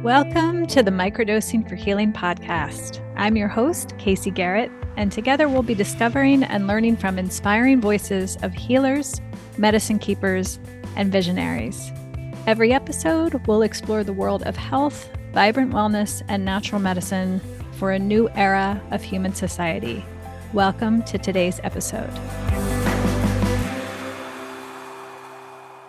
Welcome to the Microdosing for Healing podcast. I'm your host, Casey Garrett, and together we'll be discovering and learning from inspiring voices of healers, medicine keepers, and visionaries. Every episode, we'll explore the world of health, vibrant wellness, and natural medicine for a new era of human society. Welcome to today's episode.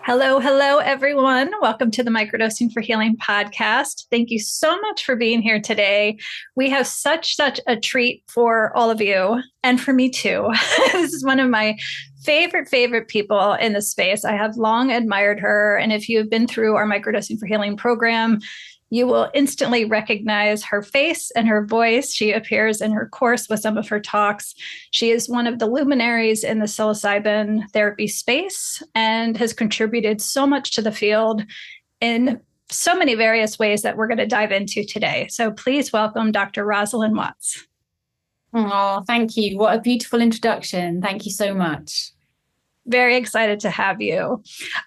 Hello, everyone. Welcome to the Microdosing for Healing podcast. Thank you so much for being here today. We have such a treat for all of you, and for me too. This is one of my favorite people in the space. I have long admired her, and if you've been through our Microdosing for Healing program, you will instantly recognize her face and her voice. She appears in her course with some of her talks. She is one of the luminaries in the psilocybin therapy space and has contributed so much to the field in so many various ways that we're going to dive into today. So please welcome Dr. Rosalind Watts. Oh, thank you. What a beautiful introduction. Thank you so much. Very excited to have you.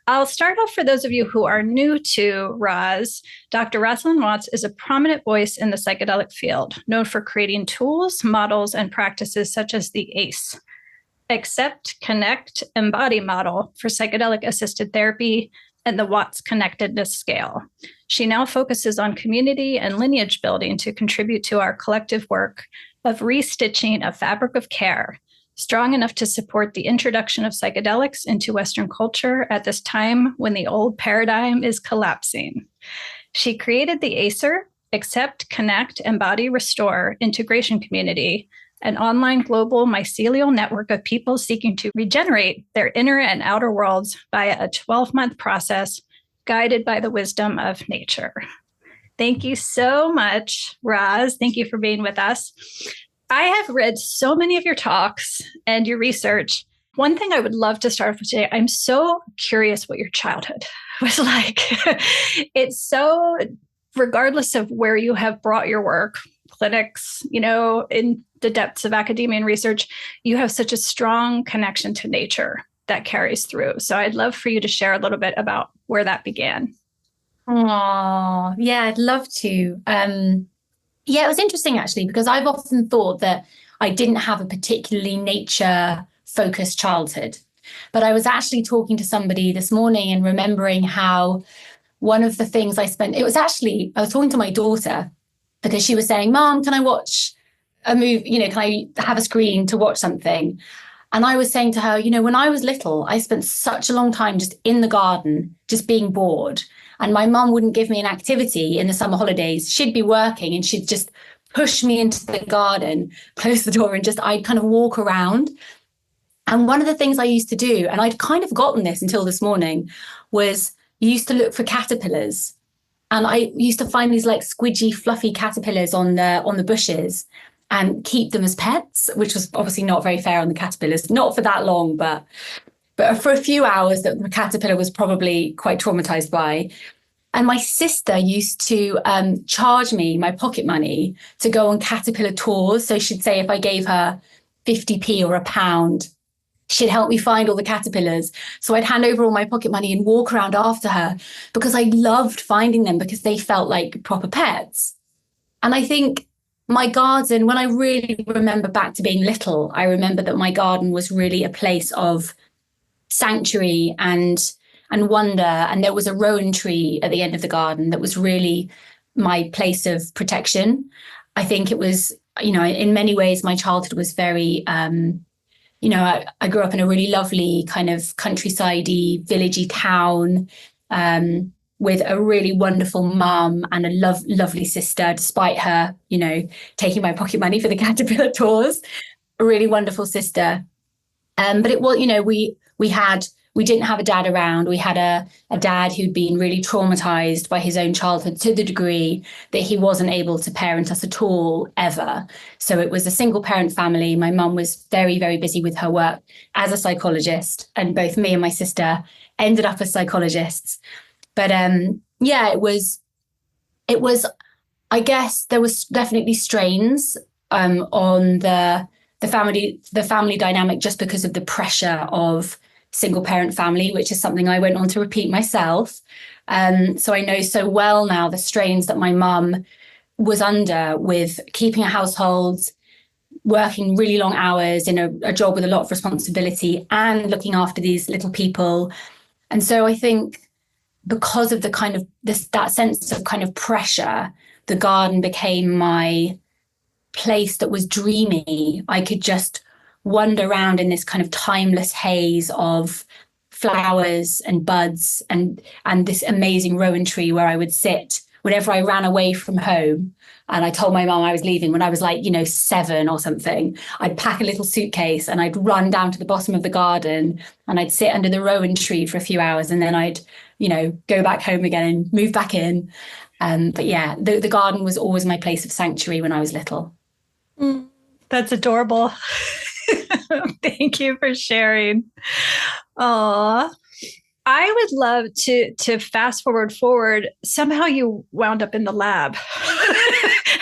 I'll start off for those of you who are new to Roz. Dr. Rosalind Watts is a prominent voice in the psychedelic field, known for creating tools, models, and practices such as the ACE, Accept, Connect, Embody model for psychedelic-assisted therapy, and the Watts Connectedness scale. She now focuses on community and lineage building to contribute to our collective work of restitching a fabric of care, strong enough to support the introduction of psychedelics into Western culture at this time when the old paradigm is collapsing. She created the ACER, Accept, Connect, Embody, Restore Integration Community, an online global mycelial network of people seeking to regenerate their inner and outer worlds via a 12-month process guided by the wisdom of nature. Thank you so much, Roz. Thank you for being with us. I have read so many of your talks and your research. One thing I would love to start off with today, I'm so curious what your childhood was like. It's so, regardless of where you have brought your work, clinics, in the depths of academia and research, you have such a strong connection to nature that carries through. So I'd love for you to share a little bit about where that began. Oh, yeah, I'd love to. Yeah, it was interesting actually, because I've often thought that I didn't have a particularly nature-focused childhood. But I was actually talking to somebody this morning and remembering how one of the things I was talking to my daughter because she was saying, Mom, can I watch a movie? Can I have a screen to watch something? And I was saying to her, when I was little, I spent such a long time just in the garden, just being bored. And my mum wouldn't give me an activity in the summer holidays. She'd be working and she'd just push me into the garden, close the door, and I'd kind of walk around. And one of the things I used to do, and I'd kind of forgotten this until this morning, was you used to look for caterpillars. And I used to find these like squidgy, fluffy caterpillars on the bushes and keep them as pets, which was obviously not very fair on the caterpillars, not for that long, but for a few hours that the caterpillar was probably quite traumatized by. And my sister used to charge me my pocket money to go on caterpillar tours. So she'd say if I gave her 50p or £1, she'd help me find all the caterpillars. So I'd hand over all my pocket money and walk around after her because I loved finding them because they felt like proper pets. And I think my garden, when I really remember back to being little, I remember that my garden was really a place of sanctuary and wonder. And there was a rowan tree at the end of the garden that was really my place of protection. I think it was, in many ways, my childhood was very, I grew up in a really lovely kind of countryside-y, villagey town with a really wonderful mum and a lovely sister, despite her, taking my pocket money for the caterpillar tours, a really wonderful sister. But it was, we didn't have a dad around. We had a dad who'd been really traumatized by his own childhood to the degree that he wasn't able to parent us at all, ever. So it was a single parent family. My mum was very, very busy with her work as a psychologist, and both me and my sister ended up as psychologists. But it was, I guess there was definitely strains on the family dynamic just because of the pressure of single parent family, which is something I went on to repeat myself. So I know so well now the strains that my mum was under with keeping a household, working really long hours in a job with a lot of responsibility and looking after these little people. And so I think because of the kind of that sense of kind of pressure, the garden became my place that was dreamy. I could just wander around in this kind of timeless haze of flowers and buds and this amazing rowan tree where I would sit whenever I ran away from home. And I told my mum I was leaving when I was like, 7 or something. I'd pack a little suitcase and I'd run down to the bottom of the garden and I'd sit under the rowan tree for a few hours and then I'd, go back home again and move back in. But yeah, the garden was always my place of sanctuary when I was little. That's adorable. Thank you for sharing. Aw. I would love to fast forward. Somehow you wound up in the lab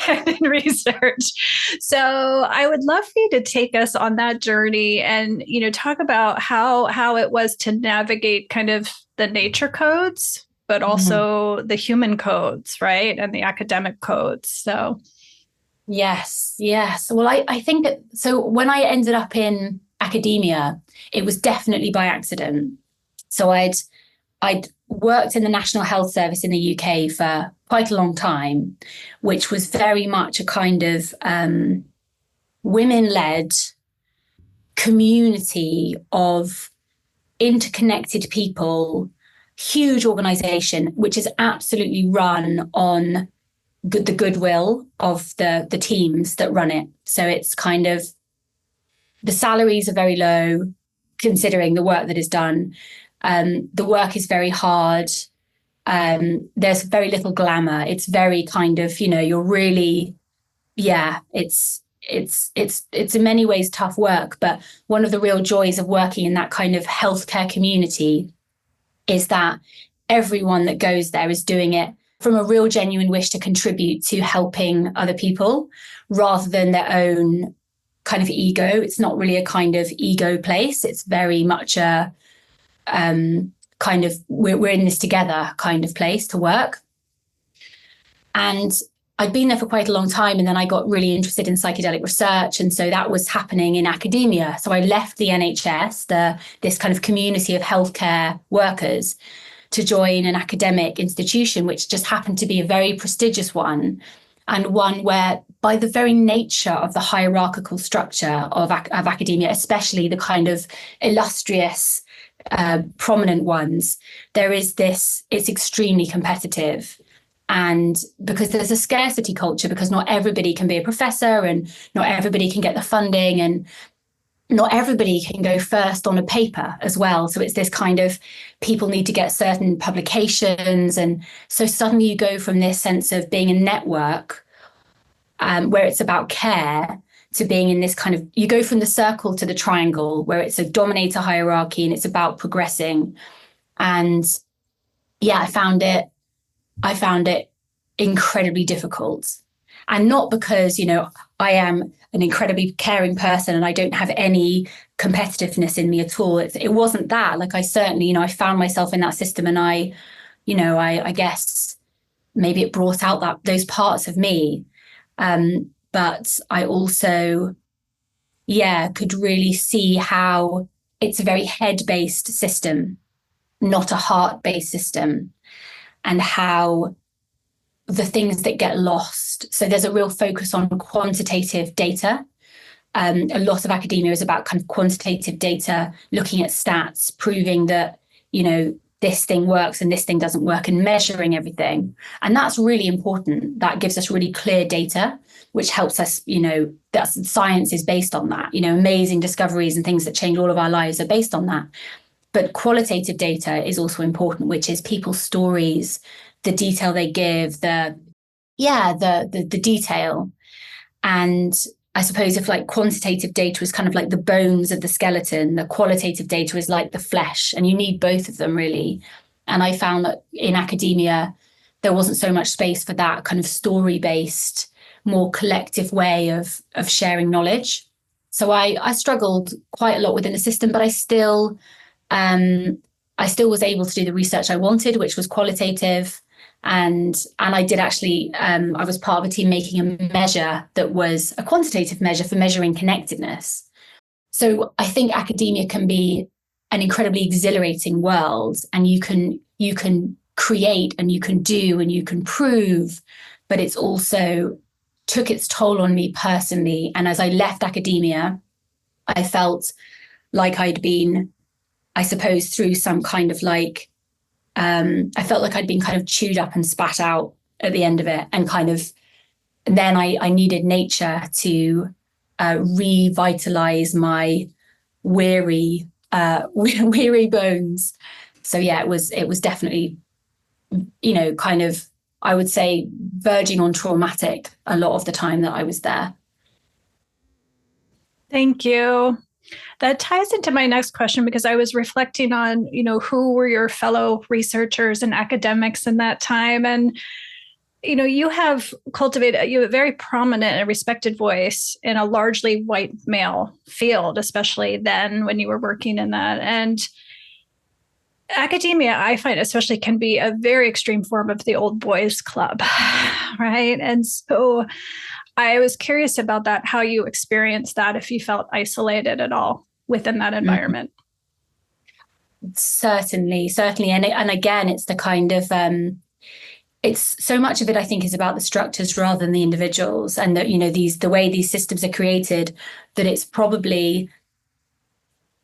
and in research. So I would love for you to take us on that journey and, talk about how it was to navigate kind of the nature codes, but also the human codes, right? And the academic codes. So. Yes. Well, I think that, so when I ended up in academia, it was definitely by accident. So I'd worked in the National Health Service in the UK for quite a long time, which was very much a kind of women-led community of interconnected people, huge organization, which is absolutely run on the goodwill of the teams that run it. So it's kind of, the salaries are very low considering the work that is done. The work is very hard. There's very little glamour. It's very kind of, you're really, it's in many ways tough work. But one of the real joys of working in that kind of healthcare community is that everyone that goes there is doing it from a real genuine wish to contribute to helping other people rather than their own kind of ego. It's not really a kind of ego place. It's very much a kind of we're in this together kind of place to work. And I'd been there for quite a long time, and then I got really interested in psychedelic research, and so that was happening in academia. So I left the NHS, this kind of community of healthcare workers, to join an academic institution, which just happened to be a very prestigious one, and one where, by the very nature of the hierarchical structure of academia, especially the kind of illustrious prominent ones, there is this, it's extremely competitive. And because there's a scarcity culture, because not everybody can be a professor and not everybody can get the funding and not everybody can go first on a paper as well. So it's this kind of, people need to get certain publications. And so suddenly you go from this sense of being a network where it's about care to being in this kind of, you go from the circle to the triangle where it's a dominator hierarchy and it's about progressing. And yeah, I found it incredibly difficult. And not because, I am an incredibly caring person and I don't have any competitiveness in me at all. It wasn't that. Like I certainly, I found myself in that system, and I guess maybe it brought out those parts of me. But I also, could really see how it's a very head-based system, not a heart-based system, and how the things that get lost. So there's a real focus on quantitative data. A lot of academia is about kind of quantitative data, looking at stats, proving that, this thing works and this thing doesn't work, and measuring everything. And that's really important. That gives us really clear data, which helps us, that science is based on that. Amazing discoveries and things that change all of our lives are based on that. But qualitative data is also important, which is people's stories, the detail they give, the detail. And I suppose if like quantitative data is kind of like the bones of the skeleton, the qualitative data is like the flesh, and you need both of them really. And I found that in academia, there wasn't so much space for that kind of story-based, more collective way of sharing knowledge. So I struggled quite a lot within the system, but I still I still was able to do the research I wanted, which was qualitative. And I did actually, I was part of a team making a measure that was a quantitative measure for measuring connectedness. So I think academia can be an incredibly exhilarating world, and you can create and you can do and you can prove, but it's also took its toll on me personally. And as I left academia, I felt like I'd been, I suppose, through some kind of like, I felt like I'd been kind of chewed up and spat out at the end of it. And then I needed nature to revitalize my weary bones. So yeah, it was definitely, kind of, I would say, verging on traumatic a lot of the time that I was there. Thank you. That ties into my next question, because I was reflecting on, who were your fellow researchers and academics in that time. And, you have cultivated a very prominent and respected voice in a largely white male field, especially then when you were working in that. And academia, I find especially, can be a very extreme form of the old boys club, right? And so I was curious about that, how you experienced that, if you felt isolated at all within that environment. Certainly. And again, it's the kind of, it's so much of it, I think, is about the structures rather than the individuals, and that, the way these systems are created, that it's probably,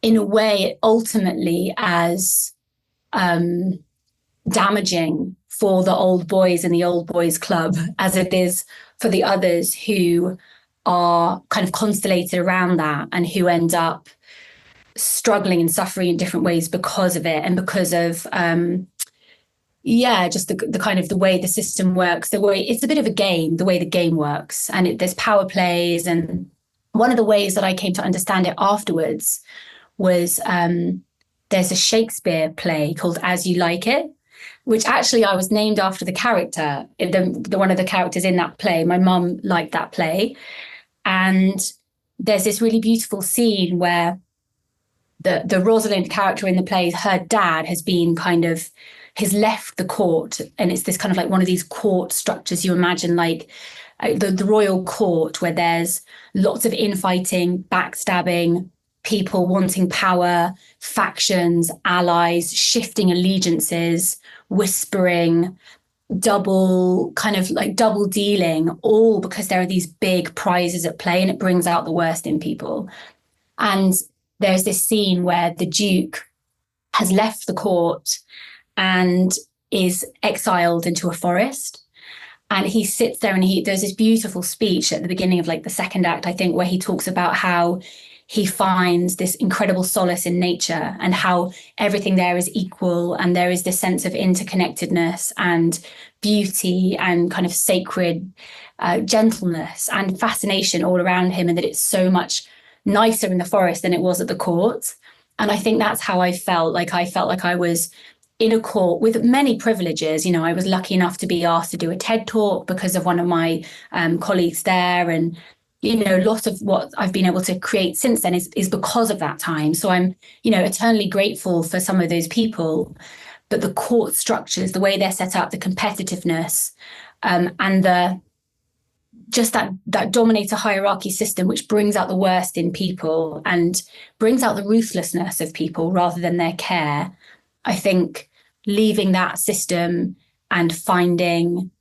in a way, ultimately as damaging for the old boys in the old boys club as it is for the others who are kind of constellated around that and who end up struggling and suffering in different ways because of it, and because of just the kind of the way the system works, the way it's a bit of a game, the way the game works, and there's power plays. And one of the ways that I came to understand it afterwards was there's a Shakespeare play called As You Like It, which actually I was named after the character, the one of the characters in that play. My mum liked that play. And there's this really beautiful scene where the Rosalind character in the play, her dad has left the court. And it's this kind of like one of these court structures you imagine, like the royal court, where there's lots of infighting, backstabbing, people wanting power, factions, allies, shifting allegiances, whispering, double dealing, all because there are these big prizes at play, and it brings out the worst in people. And there's this scene where the Duke has left the court and is exiled into a forest. And he sits there and there's this beautiful speech at the beginning of like the second act, I think, where he talks about how he finds this incredible solace in nature and how everything there is equal, and there is this sense of interconnectedness and beauty and kind of sacred gentleness and fascination all around him, and that it's so much nicer in the forest than it was at the court. And I think that's how I felt. I felt like I was in a court with many privileges. I was lucky enough to be asked to do a TED talk because of one of my colleagues there. And a lot of what I've been able to create since then is because of that time. So I'm, eternally grateful for some of those people. But the court structures, the way they're set up, the competitiveness, and that dominator hierarchy system, which brings out the worst in people and brings out the ruthlessness of people rather than their care. I think leaving that system and finding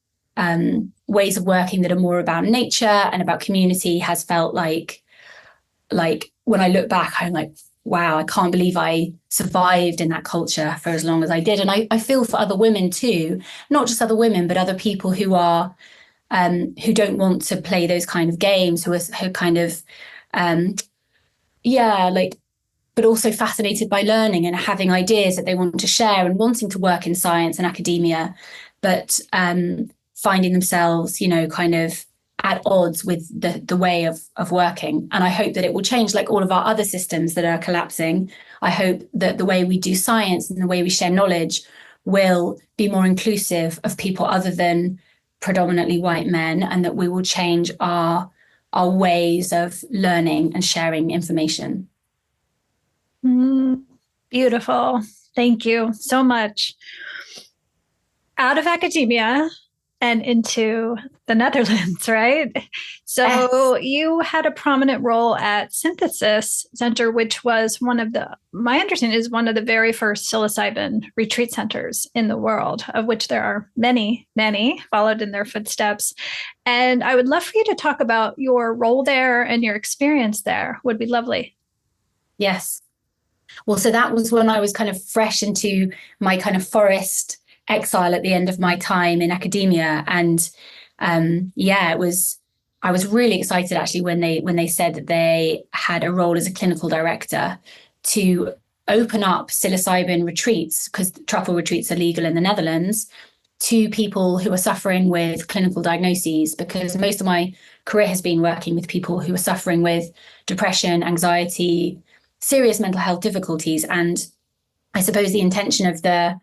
ways of working that are more about nature and about community has felt like when I look back, I'm like, wow, I can't believe I survived in that culture for as long as I did. And I feel for other women too, not just other women, but other people who are who don't want to play those kind of games, who kind of but also fascinated by learning and having ideas that they want to share and wanting to work in science and academia, but finding themselves, kind of at odds with the way of working. And I hope that it will change, like all of our other systems that are collapsing. I hope that the way we do science and the way we share knowledge will be more inclusive of people other than predominantly white men, and that we will change our ways of learning and sharing information. Beautiful. Thank you so much. Out of academia and into the Netherlands, right? So you had a prominent role at Synthesis Center, which was my understanding is one of the very first psilocybin retreat centers in the world, of which there are many, many followed in their footsteps. And I would love for you to talk about your role there and your experience there. Would be lovely. Yes. Well, so that was when I was kind of fresh into my kind of forest exile at the end of my time in academia. And I was really excited actually when they said that they had a role as a clinical director to open up psilocybin retreats, because truffle retreats are legal in the Netherlands, to people who are suffering with clinical diagnoses, because most of my career has been working with people who are suffering with depression, anxiety, serious mental health difficulties. And I suppose the intention of the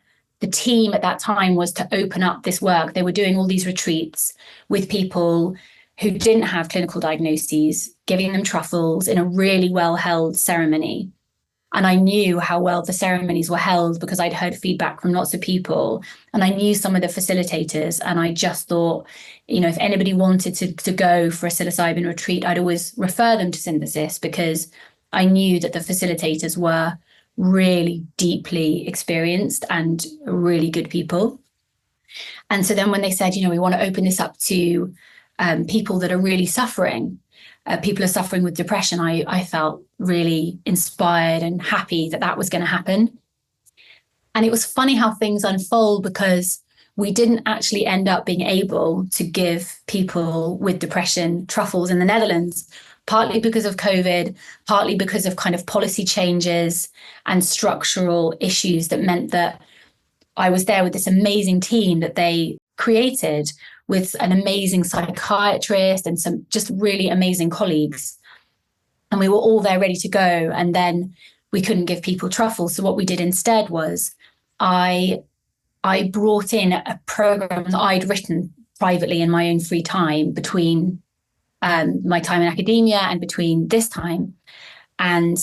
team at that time was to open up this work. They were doing all these retreats with people who didn't have clinical diagnoses, giving them truffles in a really well-held ceremony. And I knew how well the ceremonies were held because I'd heard feedback from lots of people, and I knew some of the facilitators. And I just thought, if anybody wanted to go for a psilocybin retreat, I'd always refer them to Synthesis, because I knew that the facilitators were really deeply experienced and really good people. And so then when they said, we want to open this up to people that are really suffering, people are suffering with depression, I felt really inspired and happy that was going to happen. And it was funny how things unfold, because we didn't actually end up being able to give people with depression truffles in the Netherlands, partly because of COVID, partly because of kind of policy changes and structural issues that meant that I was there with this amazing team that they created, with an amazing psychiatrist and some just really amazing colleagues. And we were all there ready to go. And then we couldn't give people truffles. So what we did instead was I brought in a program that I'd written privately in my own free time between my time in academia and between this time. And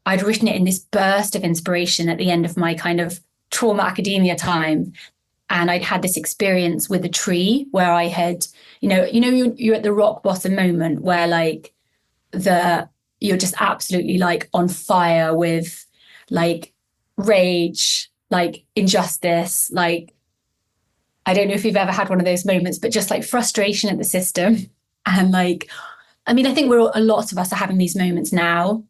I'd written it in this burst of inspiration at the end of my kind of trauma academia time. And I'd had this experience with a tree where I had, you're at the rock bottom moment where like you're just absolutely like on fire with like rage, like injustice, like, I don't know if you've ever had one of those moments, but just like frustration at the system. And like, I think a lot of us are having these moments now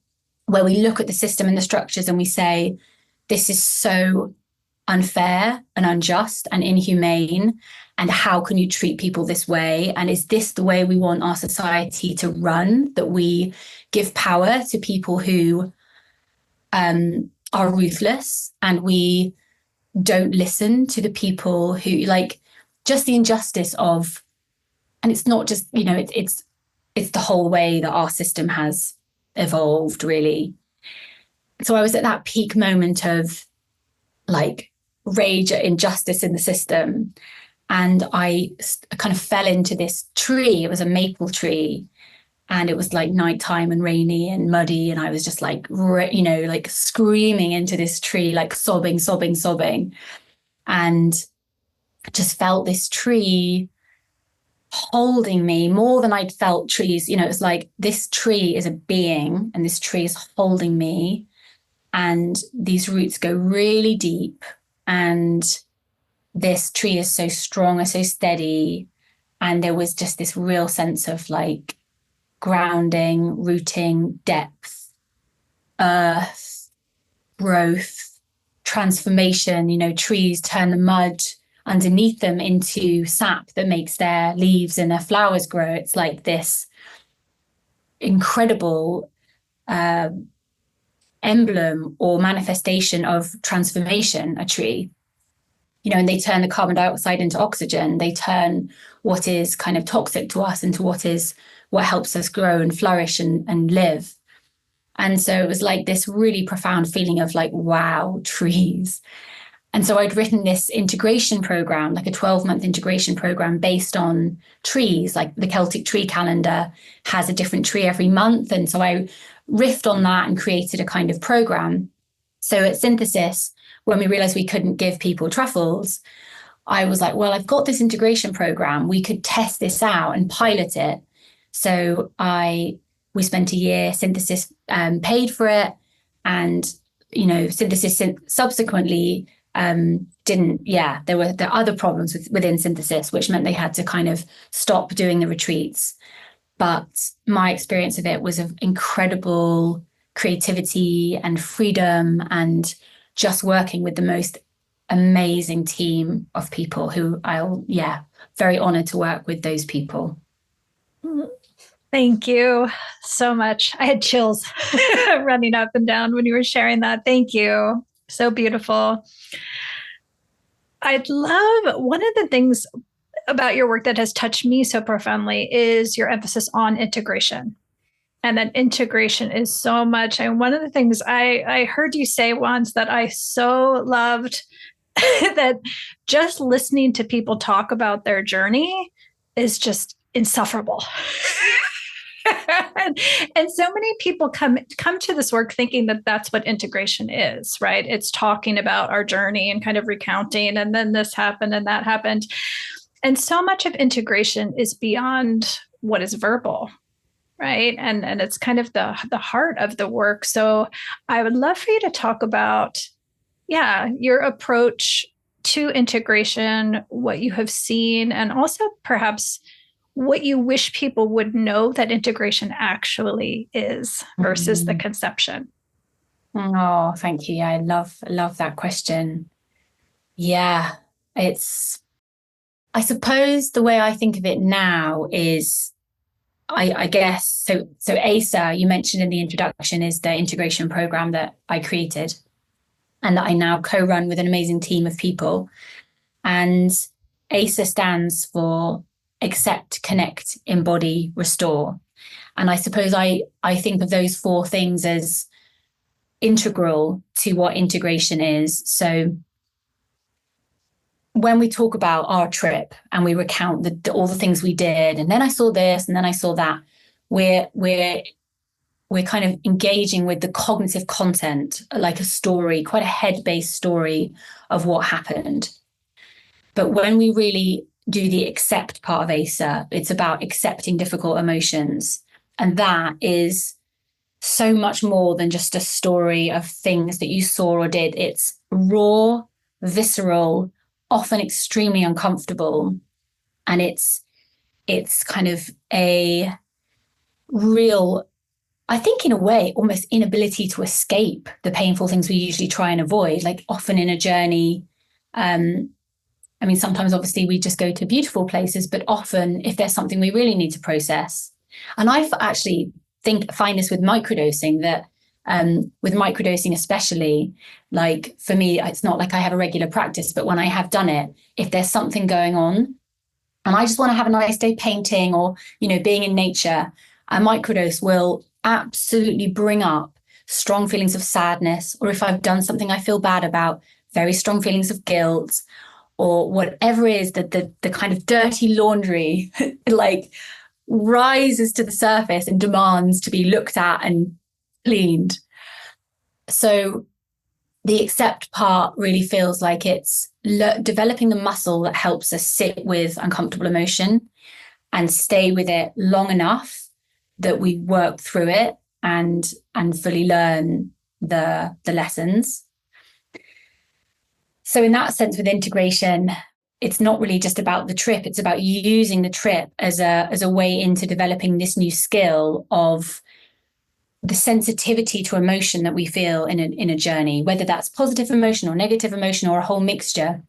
where we look at the system and the structures and we say, this is so unfair and unjust and inhumane. And how can you treat people this way? And is this the way we want our society to run? That we give power to people who are ruthless, and we don't listen to the people who, like, just the injustice of, and it's not just, it's the whole way that our system has evolved, really. So I was at that peak moment of like rage at injustice in the system. And I kind of fell into this tree. It was a maple tree. And it was like nighttime and rainy and muddy. And I was just like, like screaming into this tree, like sobbing. And I just felt this tree holding me more than I'd felt trees. It was like, this tree is a being and this tree is holding me. And these roots go really deep. And this tree is so strong and so steady. And there was just this real sense of like grounding, rooting, depth, earth, growth, transformation. Trees turn the mud underneath them into sap that makes their leaves and their flowers grow. It's like this incredible emblem or manifestation of transformation, a tree. And they turn the carbon dioxide into oxygen. They turn what is kind of toxic to us into what helps us grow and flourish and live. And so it was like this really profound feeling of like, wow, trees. And so I'd written this integration program, like a 12-month integration program based on trees. Like the Celtic tree calendar has a different tree every month. And so I riffed on that and created a kind of program. So at Synthesis, when we realized we couldn't give people truffles, I was like, well, I've got this integration program. We could test this out and pilot it. So we spent a year, Synthesis paid for it. And, Synthesis subsequently there were other problems within Synthesis, which meant they had to kind of stop doing the retreats. But my experience of it was of incredible creativity and freedom, and just working with the most amazing team of people who very honored to work with those people. Thank you so much. I had chills running up and down when you were sharing that. Thank you. So beautiful. I'd love, one of the things about your work that has touched me so profoundly is your emphasis on integration. And that integration is so much. And one of the things I heard you say once that I so loved, that just listening to people talk about their journey is just insufferable. And so many people come to this work thinking that that's what integration is, right? It's talking about our journey and kind of recounting, and then this happened and that happened. And so much of integration is beyond what is verbal, right? And it's kind of the heart of the work. So I would love for you to talk about, your approach to integration, what you have seen, and also perhaps what you wish people would know that integration actually is versus the conception. Oh, thank you. Yeah, I love that question. Yeah, I suppose the way I think of it now is, I guess, so ACER, you mentioned in the introduction, is the integration program that I created and that I now co-run with an amazing team of people. And ACER stands for Accept, Connect, Embody, Restore. And I suppose I think of those four things as integral to what integration is. So when we talk about our trip and we recount all the things we did, and then I saw this and then I saw that, we're kind of engaging with the cognitive content, like a story, quite a head-based story of what happened. But when we really do the accept part of ACER, it's about accepting difficult emotions. And that is so much more than just a story of things that you saw or did. It's raw, visceral, often extremely uncomfortable. And it's kind of a real, I think in a way, almost inability to escape the painful things we usually try and avoid, like often in a journey. Sometimes obviously we just go to beautiful places, but often if there's something we really need to process. And I actually find this with microdosing, that with microdosing especially, like for me, it's not like I have a regular practice, but when I have done it, if there's something going on and I just want to have a nice day painting or, being in nature, a microdose will absolutely bring up strong feelings of sadness, or if I've done something I feel bad about, very strong feelings of guilt, or whatever it is, that the kind of dirty laundry like rises to the surface and demands to be looked at and cleaned. So the accept part really feels like it's developing the muscle that helps us sit with uncomfortable emotion and stay with it long enough that we work through it and fully learn the lessons. So in that sense, with integration, it's not really just about the trip. It's about using the trip as a way into developing this new skill of the sensitivity to emotion that we feel in a journey, whether that's positive emotion or negative emotion or a whole mixture.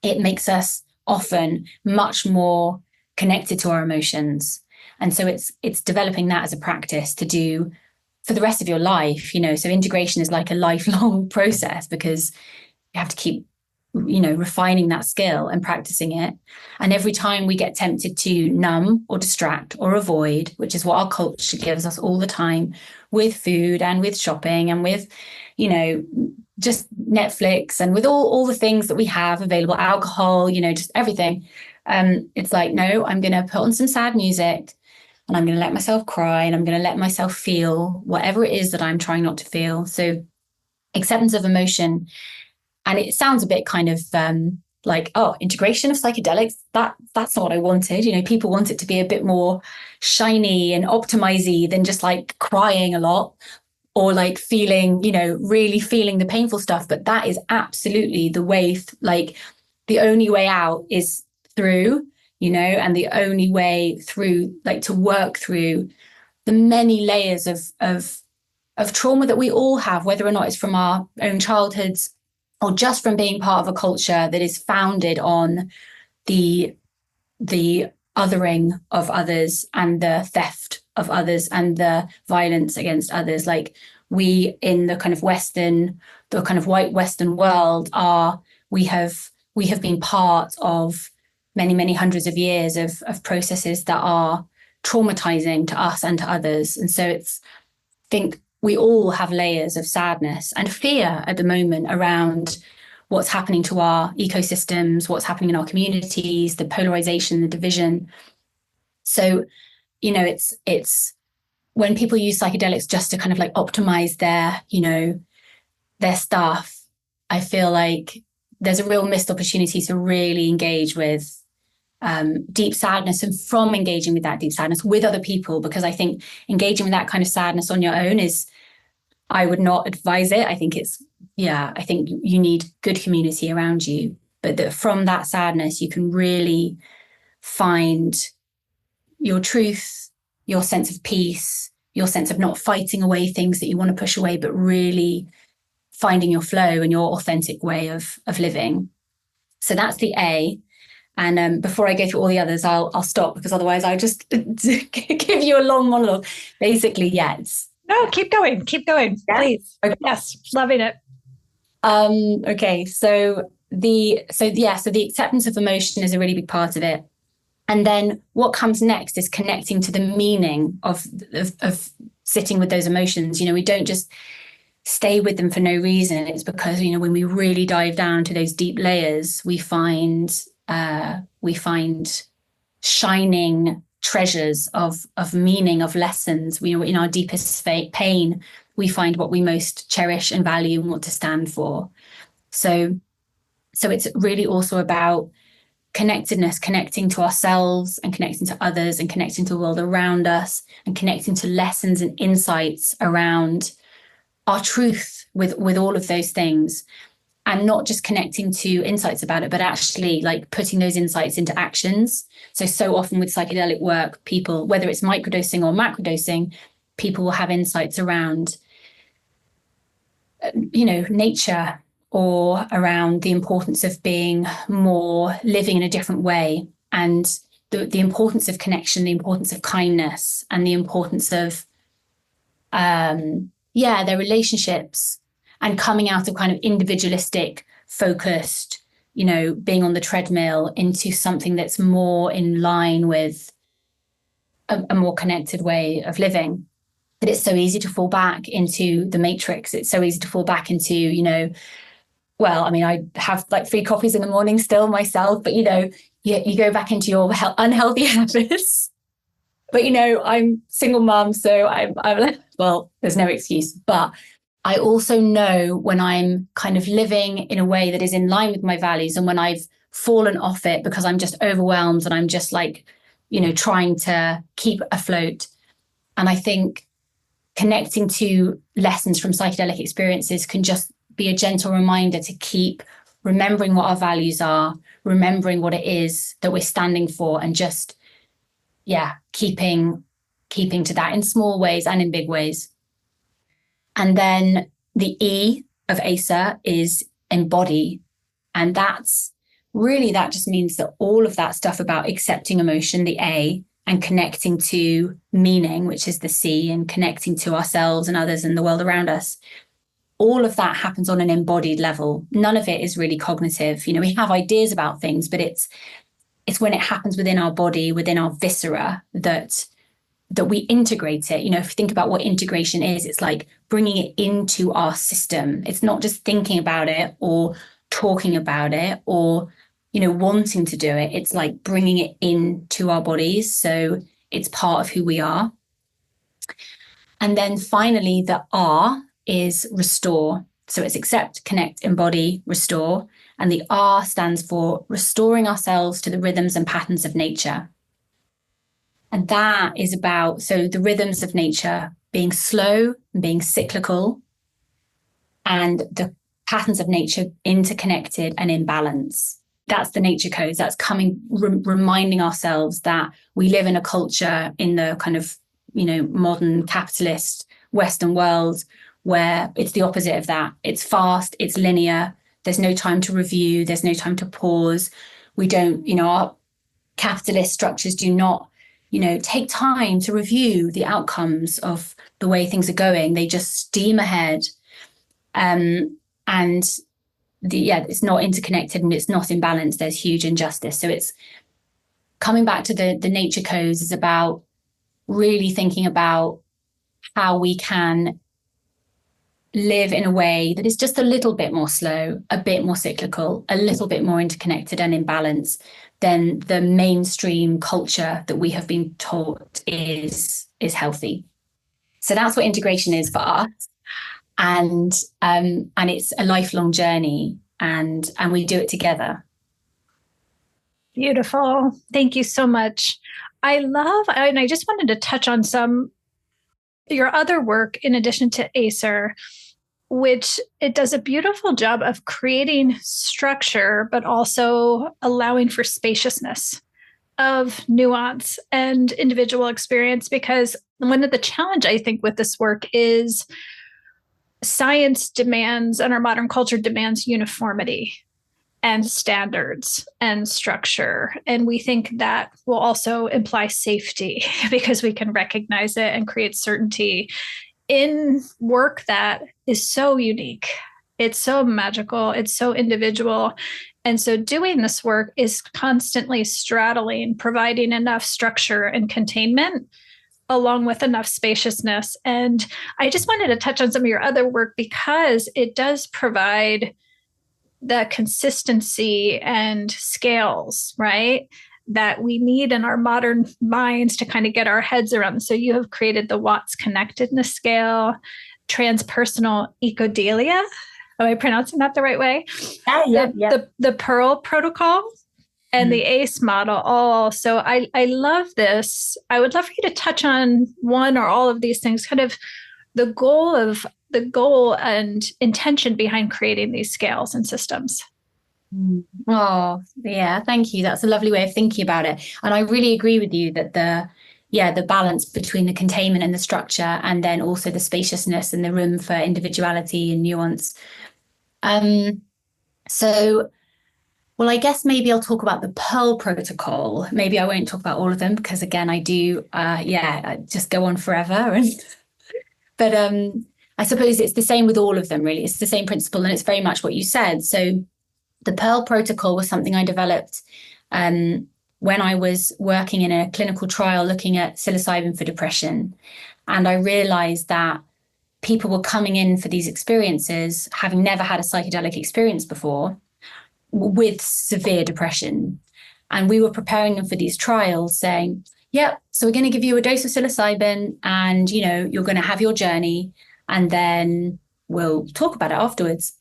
It makes us often much more connected to our emotions. And so it's developing that as a practice to do for the rest of your life, so integration is like a lifelong process, because you have to keep refining that skill and practicing it. And every time we get tempted to numb or distract or avoid, which is what our culture gives us all the time with food and with shopping and with, just Netflix and with all the things that we have available, alcohol, just everything. It's like, no, I'm going to put on some sad music and I'm going to let myself cry and I'm going to let myself feel whatever it is that I'm trying not to feel. So acceptance of emotion. And it sounds a bit kind of like, oh, integration of psychedelics, that's not what I wanted. You know, people want it to be a bit more shiny and optimizey than just like crying a lot or like feeling, you know, really feeling the painful stuff. But that is absolutely the way, like the only way out is through, you know, and the only way through, like to work through the many layers of trauma that we all have, whether or not it's from our own childhoods or just from being part of a culture that is founded on the othering of others and the theft of others and the violence against others. Like we in the kind of white Western world we have been part of many hundreds of years of processes that are traumatizing to us and to others. And so I think we all have layers of sadness and fear at the moment around what's happening to our ecosystems, what's happening in our communities, the polarization, the division. So, you know, it's when people use psychedelics just to kind of like optimize their, you know, their stuff, I feel like there's a real missed opportunity to really engage with deep sadness, and from engaging with that deep sadness with other people, because I think engaging with that kind of sadness on your own I would not advise it. I think I think you need good community around you, but that from that sadness, you can really find your truth, your sense of peace, your sense of not fighting away things that you want to push away, but really finding your flow and your authentic way of living. So that's the A. And before I go through all the others, I'll stop, because otherwise I'll just give you a long monologue. Basically, yes. No, keep going, yeah? Please. Okay. Yes, loving it. Okay, so the acceptance of emotion is a really big part of it. And then what comes next is connecting to the meaning of sitting with those emotions. You know, we don't just stay with them for no reason. It's because, you know, when we really dive down to those deep layers, we find shining treasures of meaning, of lessons. You know, in our deepest pain, we find what we most cherish and value and want to stand for. So it's really also about connectedness, connecting to ourselves and connecting to others and connecting to the world around us and connecting to lessons and insights around our truth with all of those things. And not just connecting to insights about it, but actually like putting those insights into actions. So often with psychedelic work, people, whether it's microdosing or macrodosing, people will have insights around, you know, nature, or around the importance of being more, living in a different way, and the importance of connection, the importance of kindness, and the importance of, their relationships, and coming out of kind of individualistic, focused, you know, being on the treadmill into something that's more in line with a more connected way of living. But it's so easy to fall back into the matrix. It's so easy to fall back into, you know, well, I mean, I have like 3 coffees in the morning still myself, but, you know, you go back into your unhealthy habits. But, you know, I'm single mom, so I'm well, there's no excuse. But I also know when I'm kind of living in a way that is in line with my values, and when I've fallen off it because I'm just overwhelmed and I'm just like, you know, trying to keep afloat. And I think connecting to lessons from psychedelic experiences can just be a gentle reminder to keep remembering what our values are, remembering what it is that we're standing for, and just, keeping to that in small ways and in big ways. And then the E of ACER is embody. And that just means that all of that stuff about accepting emotion, the A, and connecting to meaning, which is the C, and connecting to ourselves and others and the world around us, all of that happens on an embodied level. None of it is really cognitive. You know, we have ideas about things, but it's when it happens within our body, within our viscera, that we integrate it. You know, if you think about what integration is, it's like bringing it into our system. It's not just thinking about it or talking about it or, you know, wanting to do it. It's like bringing it into our bodies. So it's part of who we are. And then finally, the R is restore. So it's accept, connect, embody, restore. And the R stands for restoring ourselves to the rhythms and patterns of nature. And that is about, so the rhythms of nature being slow and being cyclical, and the patterns of nature interconnected and in balance. That's the nature codes. That's reminding ourselves that we live in a culture in the kind of, modern capitalist Western world where it's the opposite of that. It's fast, it's linear. There's no time to review. There's no time to pause. We don't, our capitalist structures do not, take time to review the outcomes of the way things are going. They just steam ahead. And it's not interconnected and it's not in balance. There's huge injustice. So it's coming back to the nature codes is about really thinking about how we can live in a way that is just a little bit more slow, a bit more cyclical, a little bit more interconnected and in balance than the mainstream culture that we have been taught is healthy. So that's what integration is for us. And it's a lifelong journey, and we do it together. Beautiful. Thank you so much. And I just wanted to touch on your other work in addition to ACER, which it does a beautiful job of creating structure, but also allowing for spaciousness of nuance and individual experience. Because one of the challenge, I think, with this work is science demands, and our modern culture demands, uniformity and standards and structure. And we think that will also imply safety because we can recognize it and create certainty in work that is so unique. It's so magical. It's so individual. And so doing this work is constantly straddling, providing enough structure and containment along with enough spaciousness. And I just wanted to touch on some of your other work because it does provide the consistency and scales, right, that we need in our modern minds to kind of get our heads around. So you have created the Watts Connectedness scale, transpersonal ecodelia. Am I pronouncing that the right way? The Pearl protocol and the ACE model. Oh, so I love this. I would love for you to touch on one or all of these things, kind of the goal and intention behind creating these scales and systems. Oh, yeah. Thank you. That's a lovely way of thinking about it. And I really agree with you that the balance between the containment and the structure, and then also the spaciousness and the room for individuality and nuance. Well, I guess maybe I'll talk about the Pearl protocol. Maybe I won't talk about all of them because, again, I do, I just go on forever. But I suppose it's the same with all of them, really. It's the same principle, and it's very much what you said. So the Pearl protocol was something I developed when I was working in a clinical trial looking at psilocybin for depression. And I realized that people were coming in for these experiences, having never had a psychedelic experience before, with severe depression. And we were preparing them for these trials saying, so we're going to give you a dose of psilocybin and, you're going to have your journey and then we'll talk about it afterwards.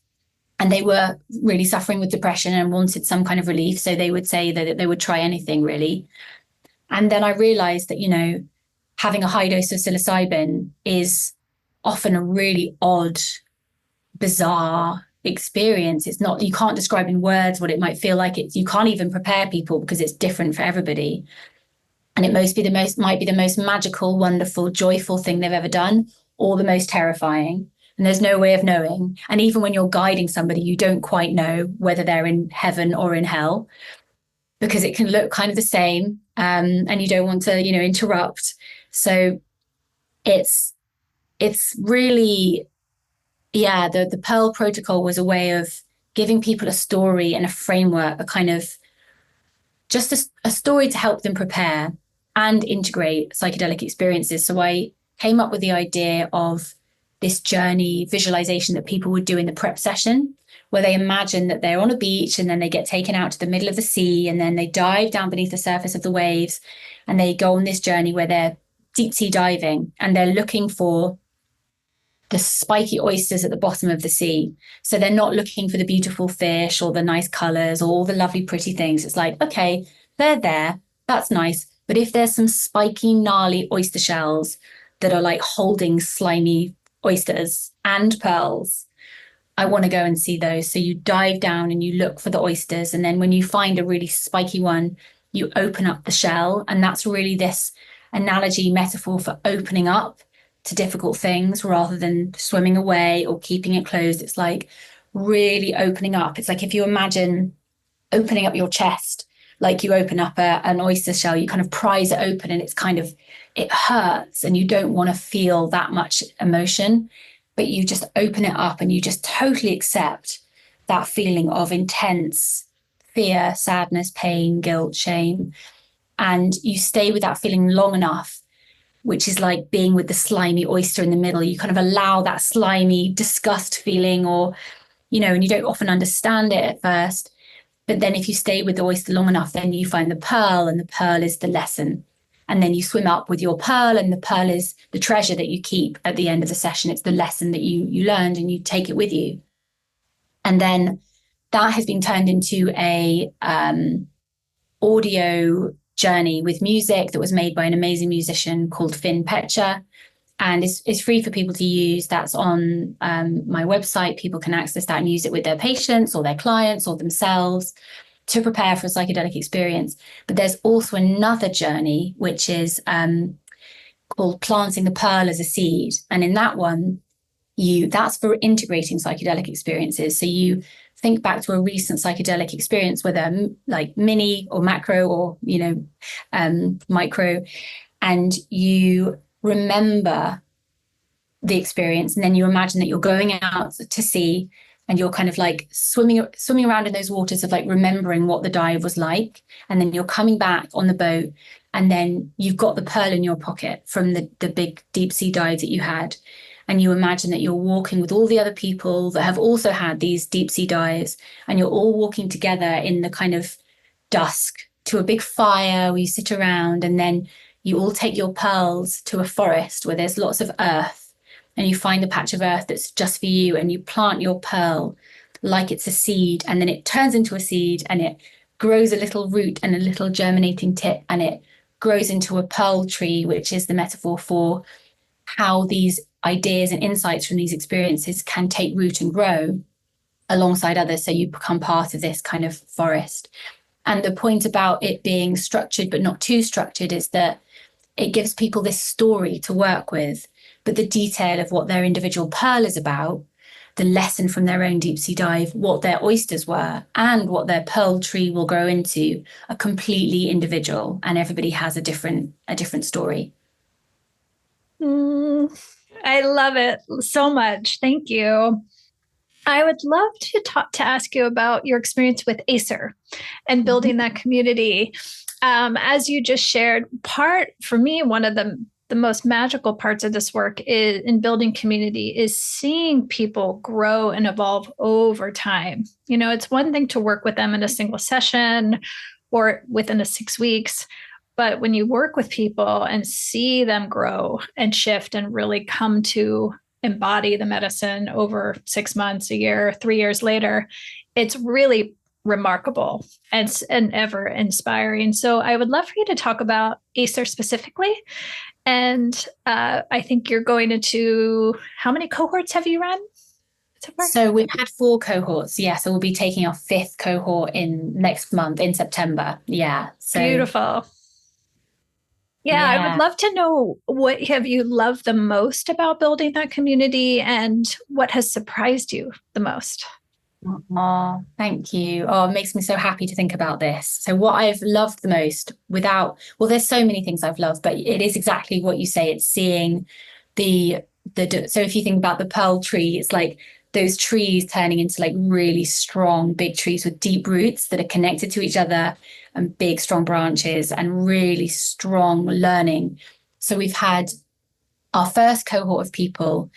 And they were really suffering with depression and wanted some kind of relief. So they would say that they would try anything really. And then I realized that, having a high dose of psilocybin is often a really odd, bizarre experience. It's not, you can't describe in words what it might feel like. You can't even prepare people because it's different for everybody. And it might be the most magical, wonderful, joyful thing they've ever done, or the most terrifying. And there's no way of knowing. And even when you're guiding somebody, you don't quite know whether they're in heaven or in hell, because it can look kind of the same. And you don't want to, interrupt. So it's really, the Pearl protocol was a way of giving people a story and a framework, a kind of just a story to help them prepare and integrate psychedelic experiences. So I came up with the idea of this journey visualization that people would do in the prep session, where they imagine that they're on a beach and then they get taken out to the middle of the sea and then they dive down beneath the surface of the waves and they go on this journey where they're deep sea diving and they're looking for the spiky oysters at the bottom of the sea. So they're not looking for the beautiful fish or the nice colors or all the lovely, pretty things. It's like, okay, they're there. That's nice. But if there's some spiky, gnarly oyster shells that are like holding slimy oysters and pearls, I want to go and see those. So you dive down and you look for the oysters. And then when you find a really spiky one, you open up the shell. And that's really this analogy, metaphor for opening up to difficult things rather than swimming away or keeping it closed. It's like really opening up. It's like if you imagine opening up your chest, like you open up an oyster shell, you kind of prise it open and it's kind of, it hurts and you don't want to feel that much emotion, but you just open it up and you just totally accept that feeling of intense fear, sadness, pain, guilt, shame. And you stay with that feeling long enough, which is like being with the slimy oyster in the middle. You kind of allow that slimy disgust feeling or, and you don't often understand it at first. But then if you stay with the oyster long enough, then you find the pearl and the pearl is the lesson. And then you swim up with your pearl and the pearl is the treasure that you keep at the end of the session. It's the lesson that you learned and you take it with you. And then that has been turned into a audio journey with music that was made by an amazing musician called Finn Petcher, and it's free for people to use. That's on my website. People can access that and use it with their patients or their clients or themselves to prepare for a psychedelic experience. But there's also another journey, which is called Planting the Pearl as a Seed. And in that one, that's for integrating psychedelic experiences. So you think back to a recent psychedelic experience, whether like mini or macro or, micro, and you remember the experience. And then you imagine that you're going out to sea and you're kind of like swimming around in those waters of like remembering what the dive was like. And then you're coming back on the boat and then you've got the pearl in your pocket from the big deep sea dive that you had. And you imagine that you're walking with all the other people that have also had these deep sea dives, and you're all walking together in the kind of dusk to a big fire where you sit around, and then you all take your pearls to a forest where there's lots of earth, and you find a patch of earth that's just for you, and you plant your pearl like it's a seed, and then it turns into a seed and it grows a little root and a little germinating tip, and it grows into a pearl tree, which is the metaphor for how these ideas and insights from these experiences can take root and grow alongside others. So you become part of this kind of forest. And the point about it being structured, but not too structured, is that it gives people this story to work with, but the detail of what their individual pearl is about, the lesson from their own deep sea dive, what their oysters were, and what their pearl tree will grow into, are completely individual, and everybody has a different story. I love it so much. Thank you. I would love to ask you about your experience with ACER and building that community. As you just shared, for me, one of the most magical parts of this work in building community is seeing people grow and evolve over time. It's one thing to work with them in a single session or within 6 weeks. But when you work with people and see them grow and shift and really come to embody the medicine over 6 months, a year, 3 years later, it's really remarkable and ever inspiring. So I would love for you to talk about ACER specifically. And I think you're going into, how many cohorts have you run? So we've had 4 cohorts. Yeah. So we'll be taking our 5th cohort in next month in September. Yeah. So beautiful. Yeah, I would love to know, what have you loved the most about building that community and what has surprised you the most? Oh, thank you. Oh, it makes me so happy to think about this. So what I've loved the most there's so many things I've loved, but it is exactly what you say. It's seeing so if you think about the pearl tree, it's like those trees turning into like really strong, big trees with deep roots that are connected to each other and big, strong branches and really strong learning. So we've had our first cohort of people,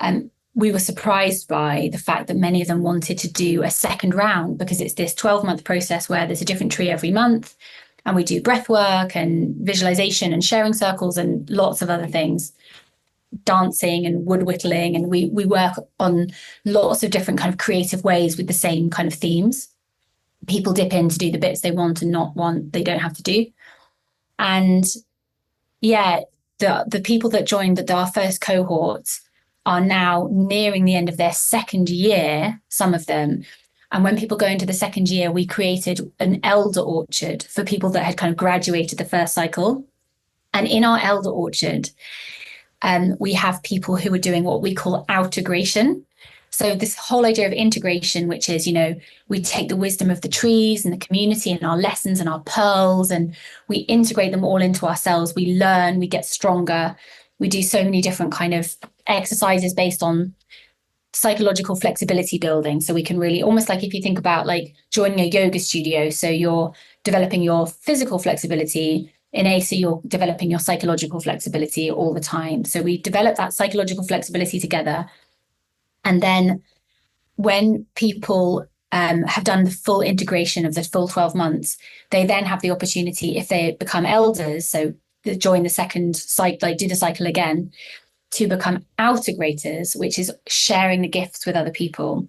and we were surprised by the fact that many of them wanted to do a second round, because it's this 12-month process where there's a different tree every month, and we do breath work and visualization and sharing circles and lots of other things. dancing and wood whittling, and we work on lots of different kind of creative ways with the same kind of themes. People dip in to do the bits they want and not want, they don't have to do. And yeah, the people that joined our first cohort are now nearing the end of their second year, some of them. And when people go into the second year, we created an elder orchard for people that had kind of graduated the first cycle. And in our elder orchard, we have people who are doing what we call outegration. So this whole idea of integration, which is, we take the wisdom of the trees and the community and our lessons and our pearls, and we integrate them all into ourselves. We learn, we get stronger. We do so many different kind of exercises based on psychological flexibility building. So we can really, almost like if you think about like joining a yoga studio, so you're developing your physical flexibility. In ACER, you're developing your psychological flexibility all the time. So we develop that psychological flexibility together. And then when people have done the full integration of the full 12 months, they then have the opportunity, if they become elders, so they join the second cycle, like do the cycle again, to become outegrators, which is sharing the gifts with other people.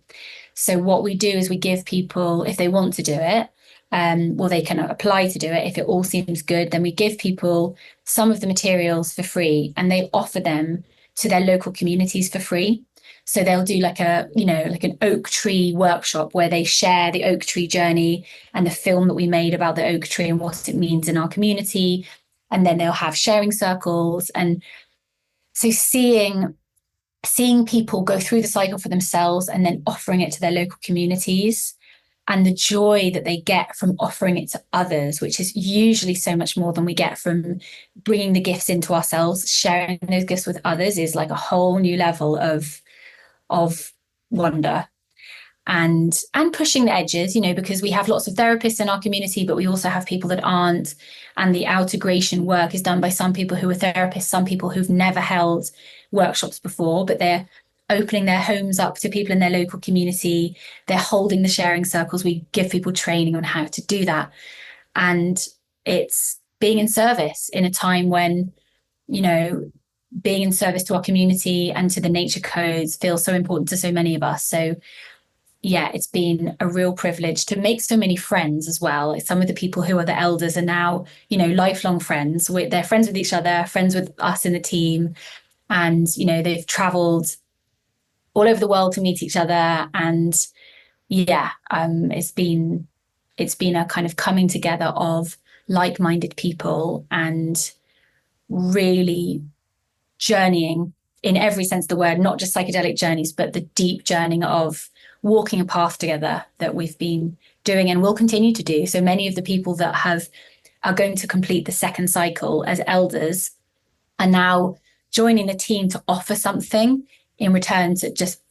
So what we do is we give people, if they want to do it, they can apply to do it. If it all seems good, then we give people some of the materials for free, and they offer them to their local communities for free. So they'll do like an oak tree workshop where they share the oak tree journey and the film that we made about the oak tree and what it means in our community. And then they'll have sharing circles. And so seeing people go through the cycle for themselves and then offering it to their local communities, and the joy that they get from offering it to others, which is usually so much more than we get from bringing the gifts into ourselves. Sharing those gifts with others is like a whole new level of wonder and pushing the edges, because we have lots of therapists in our community, but we also have people that aren't. And the outegration work is done by some people who are therapists, some people who've never held workshops before, but they're opening their homes up to people in their local community. They're holding the sharing circles. We give people training on how to do that. And it's being in service in a time when, being in service to our community and to the nature codes feels so important to so many of us. So yeah, it's been a real privilege to make so many friends as well. Some of the people who are the elders are now, lifelong friends. They're friends with each other, friends with us in the team. And, they've traveled all over the world to meet each other. And yeah, it's been a kind of coming together of like-minded people and really journeying in every sense of the word, not just psychedelic journeys, but the deep journeying of walking a path together that we've been doing and will continue to do. So many of the people that are going to complete the second cycle as elders are now joining the team to offer something in return to just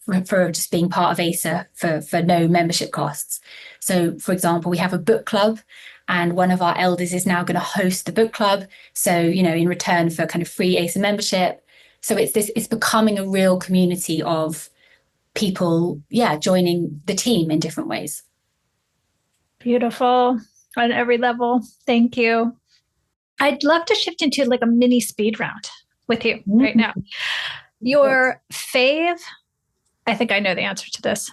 being part of ACER for no membership costs. So, for example, we have a book club, and one of our elders is now going to host the book club. So, in return for kind of free ACER membership. So it's becoming a real community of people, joining the team in different ways. Beautiful on every level. Thank you. I'd love to shift into like a mini speed round with you right now. Your fave, I think I know the answer to this.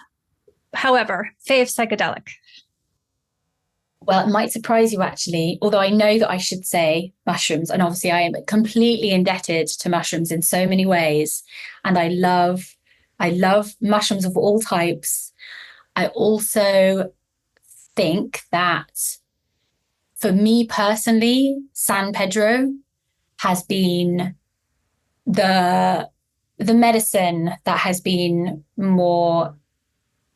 However, fave psychedelic. Well, it might surprise you actually, although I know that I should say mushrooms. And obviously I am completely indebted to mushrooms in so many ways. And I love mushrooms of all types. I also think that for me personally, San Pedro has been the medicine that has been more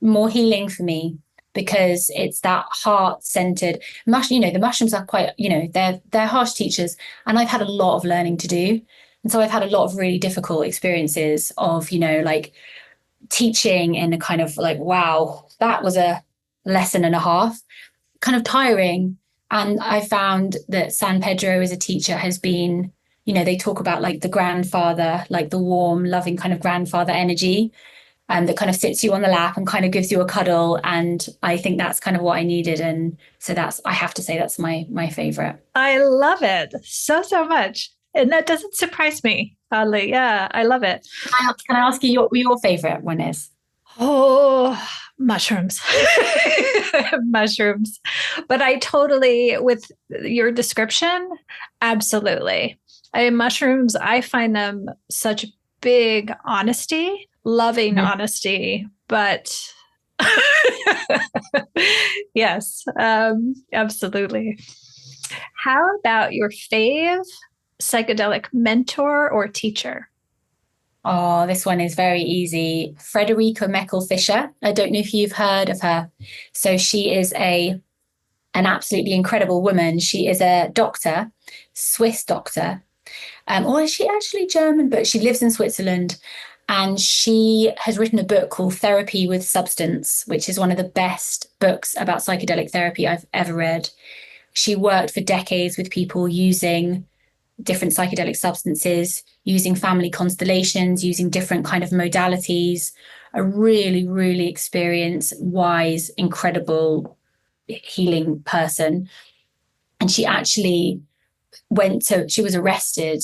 healing for me, because it's that heart-centered the mushrooms are quite, they're harsh teachers, and I've had a lot of learning to do. And so I've had a lot of really difficult experiences of, like teaching in a kind of like, wow, that was a lesson and a half, kind of tiring. And I found that San Pedro as a teacher has been, they talk about like the grandfather, like the warm, loving kind of grandfather energy, that kind of sits you on the lap and kind of gives you a cuddle. And I think that's kind of what I needed. And so I have to say that's my favorite. I love it so much. And that doesn't surprise me Oddly, yeah, I love it. Can I ask you what your favorite one is? Oh, mushrooms. Mushrooms. But I totally, with your description, absolutely. Mushrooms, I find them such big honesty, loving honesty, but yes, absolutely. How about your fave psychedelic mentor or teacher? Oh, this one is very easy. Frederica Meckel Fisher. I don't know if you've heard of her. So she is an absolutely incredible woman. She is a doctor, Swiss doctor. Or is she actually German? But she lives in Switzerland. And she has written a book called Therapy with Substance, which is one of the best books about psychedelic therapy I've ever read. She worked for decades with people using different psychedelic substances, using family constellations, using different kind of modalities. A really, really experienced, wise, incredible healing person. And she actually she was arrested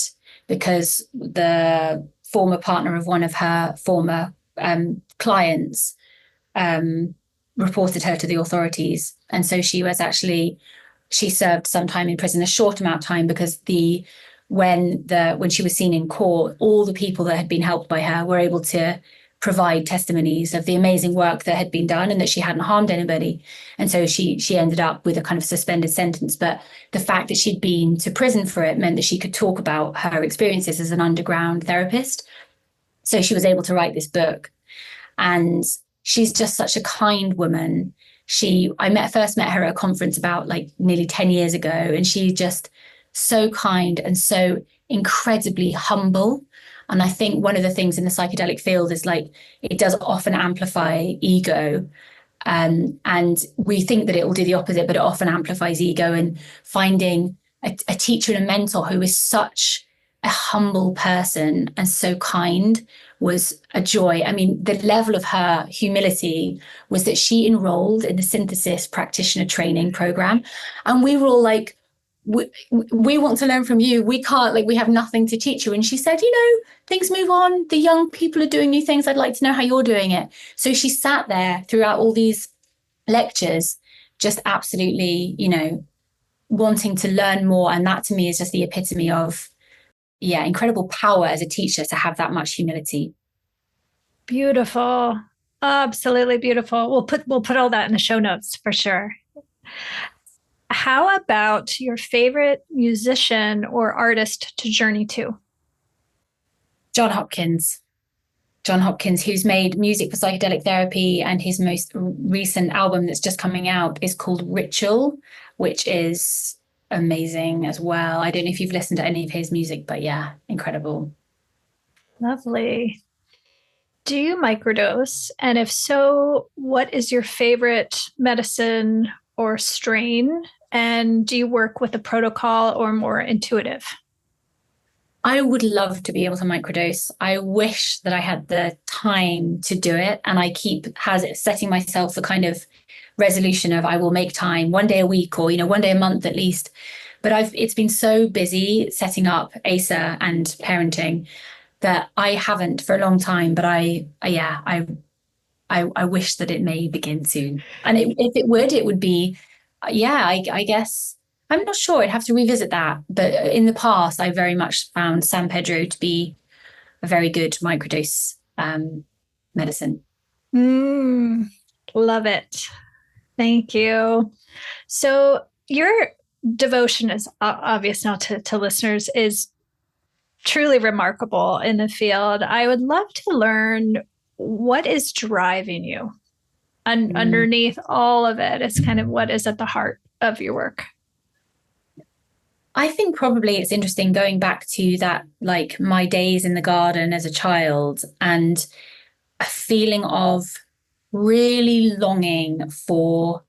because the former partner of one of her former clients reported her to the authorities. And so she served some time in prison, a short amount of time, because when she was seen in court, all the people that had been helped by her were able to provide testimonies of the amazing work that had been done and that she hadn't harmed anybody. And so she ended up with a kind of suspended sentence. But the fact that she'd been to prison for it meant that she could talk about her experiences as an underground therapist. So she was able to write this book. And she's just such a kind woman. I first met her at a conference about like nearly 10 years ago, and she's just so kind and so incredibly humble. And I think one of the things in the psychedelic field is like it does often amplify ego. And we think that it will do the opposite, but it often amplifies ego. And finding a teacher and a mentor who is such a humble person and so kind was a joy. I mean, the level of her humility was that she enrolled in the synthesis practitioner training program. And we were all like, we want to learn from you. We can't, like, we have nothing to teach you. And she said, things move on. The young people are doing new things. I'd like to know how you're doing it. So she sat there throughout all these lectures, just absolutely, wanting to learn more. And that to me is just the epitome of, incredible power as a teacher to have that much humility. Beautiful. Absolutely beautiful. We'll put all that in the show notes for sure. How about your favorite musician or artist to journey to? John Hopkins, who's made music for psychedelic therapy, and his most recent album that's just coming out is called Ritual, which is amazing as well. I don't know if you've listened to any of his music, but yeah, incredible. Lovely. Do you microdose? And if so, what is your favorite medicine or strain? And do you work with a protocol or more intuitive? I would love to be able to microdose. I wish that I had the time to do it. And I keep setting myself the kind of resolution of I will make time one day a week or, one day a month at least. But it's been so busy setting up ACER and parenting that I haven't for a long time. But I wish that it may begin soon. And if it would be, I guess, I'm not sure. I'd have to revisit that. But in the past, I very much found San Pedro to be a very good microdose medicine. Love it. Thank you. So your devotion is obvious now to listeners, is truly remarkable in the field. I would love to learn what is driving you underneath all of it. It's kind of what is at the heart of your work. I think probably it's interesting going back to that, like my days in the garden as a child, and a feeling of really longing for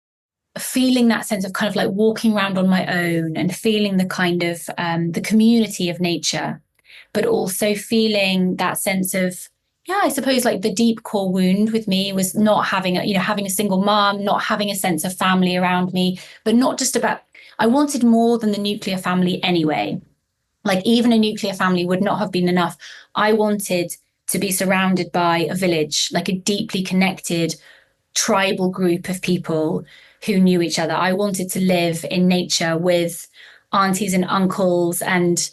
feeling that sense of kind of like walking around on my own and feeling the kind of the community of nature, but also feeling that sense of, I suppose like the deep core wound with me was not having having a single mom, not having a sense of family around me, but not just about, I wanted more than the nuclear family anyway. Like even a nuclear family would not have been enough. I wanted to be surrounded by a village, like a deeply connected tribal group of people who knew each other. I wanted to live in nature with aunties and uncles. And,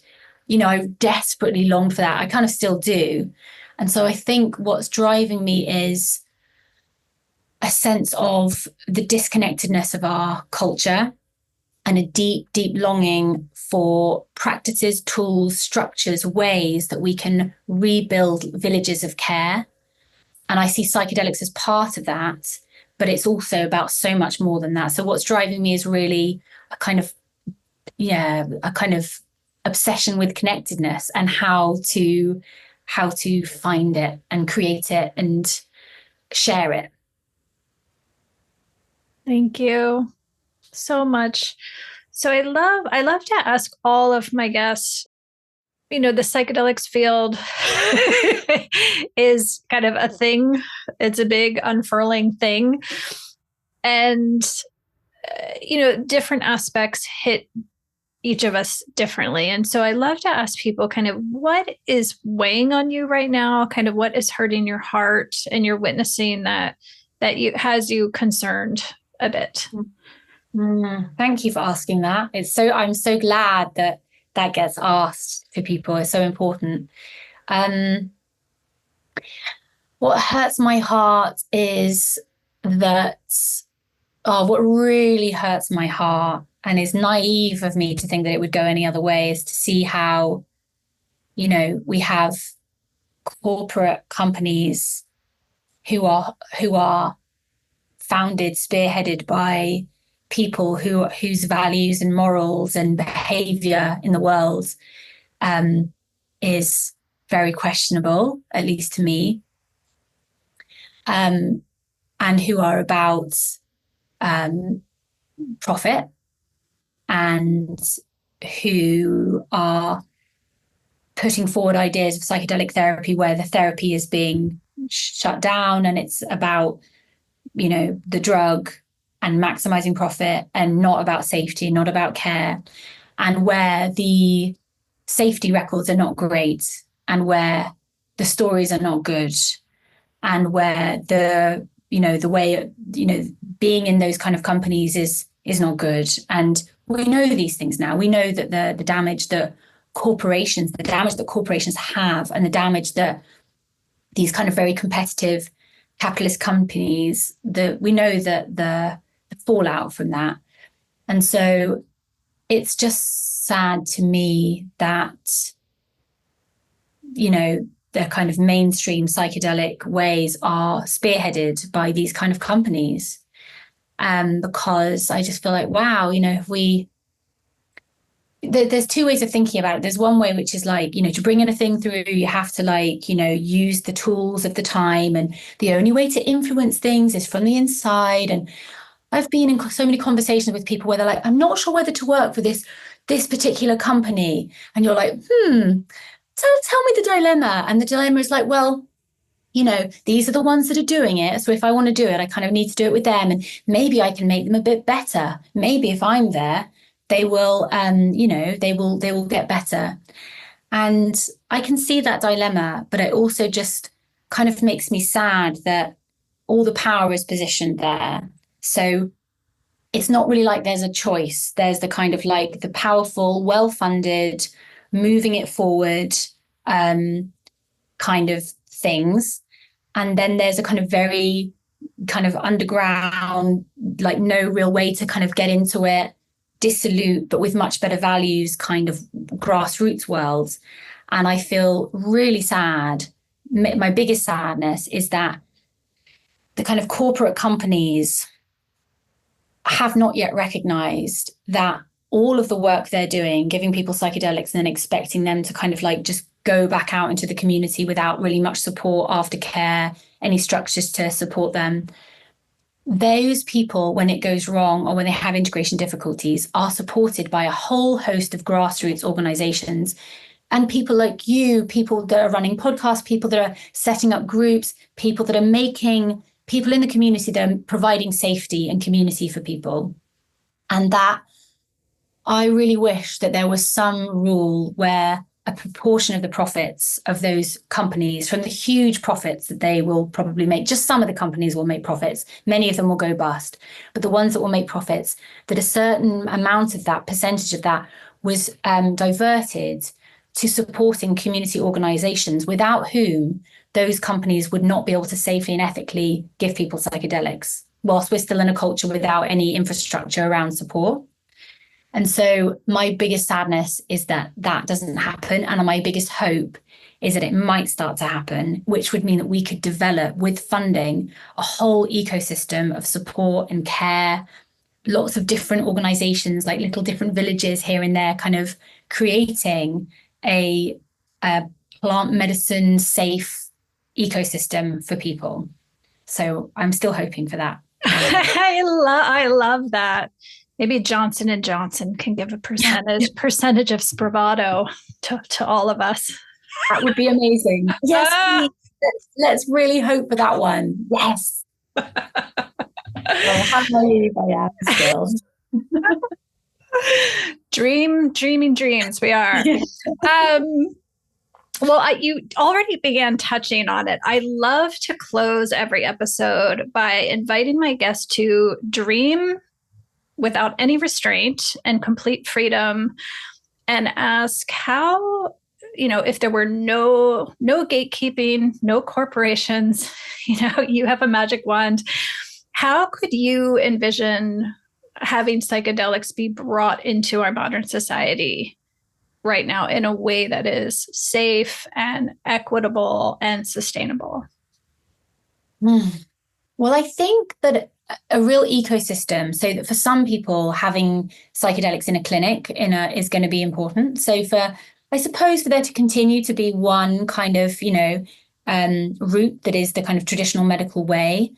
I desperately longed for that. I kind of still do. And so I think what's driving me is a sense of the disconnectedness of our culture and a deep, deep longing for practices, tools, structures, ways that we can rebuild villages of care. And I see psychedelics as part of that, but it's also about so much more than that. So what's driving me is really a kind of obsession with connectedness and how to find it and create it and share it. Thank you so much. So I love to ask all of my guests, the psychedelics field is kind of a thing. It's a big unfurling thing. And, different aspects hit each of us differently. And so I love to ask people kind of what is weighing on you right now, kind of what is hurting your heart, and you're witnessing that has you concerned a bit. Thank you for asking that. I'm so glad that gets asked for people. It's so important. What hurts my heart is that, what really hurts my heart, and is naive of me to think that it would go any other way, is to see how, we have corporate companies who are founded, spearheaded by people whose values and morals and behavior in the world is very questionable, at least to me, and who are about profit, and who are putting forward ideas of psychedelic therapy where the therapy is being shut down and it's about, the drug and maximizing profit, and not about safety, not about care, and where the safety records are not great, and where the stories are not good, and where the way, being in those kind of companies is not good. And we know these things now. We know that the damage that corporations have, and the damage that these kind of very competitive capitalist companies, we know that the fallout from that. And so it's just sad to me that, the kind of mainstream psychedelic ways are spearheaded by these kind of companies. Because I just feel like, wow, there's two ways of thinking about it. There's one way, which is like, to bring anything through, you have to use the tools of the time. And the only way to influence things is from the inside. And I've been in so many conversations with people where they're like, I'm not sure whether to work for this particular company. And you're like, tell me the dilemma. And the dilemma is like, well, these are the ones that are doing it. So if I want to do it, I kind of need to do it with them. And maybe I can make them a bit better. Maybe if I'm there, they will, they will get better. And I can see that dilemma, but it also just kind of makes me sad that all the power is positioned there. So it's not really like there's a choice. There's the kind of like the powerful, well-funded, moving it forward kind of things. And then there's a kind of very kind of underground, like no real way to kind of get into it, dissolute, but with much better values kind of grassroots world. And I feel really sad. My biggest sadness is that the kind of corporate companies have not yet recognized that all of the work they're doing, giving people psychedelics and then expecting them to kind of like just go back out into the community without really much support, aftercare, any structures to support them. Those people, when it goes wrong or when they have integration difficulties, are supported by a whole host of grassroots organizations and people like you, people that are running podcasts, people that are setting up groups, people that are making people in the community that are providing safety and community for people. And that I really wish that there was some rule where a proportion of the profits of those companies, from the huge profits that they will probably make, just some of the companies will make profits, many of them will go bust, but the ones that will make profits, that a certain amount of that, percentage of that, was diverted to supporting community organizations, without whom those companies would not be able to safely and ethically give people psychedelics, whilst we're still in a culture without any infrastructure around support. And so my biggest sadness is that that doesn't happen. And my biggest hope is that it might start to happen, which would mean that we could develop, with funding, a whole ecosystem of support and care, lots of different organizations, like little different villages here and there, kind of creating a plant medicine safe ecosystem for people. So I'm still hoping for that. I love that. Maybe Johnson and Johnson can give a percentage of Spravato to all of us. That would be amazing. Yes, let's really hope for that one. Yes. Well, how naive I am still. Dreaming dreams we are. Well, you already began touching on it. I love to close every episode by inviting my guests to dream without any restraint and complete freedom, and ask how, if there were no gatekeeping, no corporations, you have a magic wand, how could you envision having psychedelics be brought into our modern society right now in a way that is safe and equitable and sustainable? Well, I think that a real ecosystem, so that for some people having psychedelics in a clinic is going to be important. So I suppose for there to continue to be one kind of, route that is the kind of traditional medical way,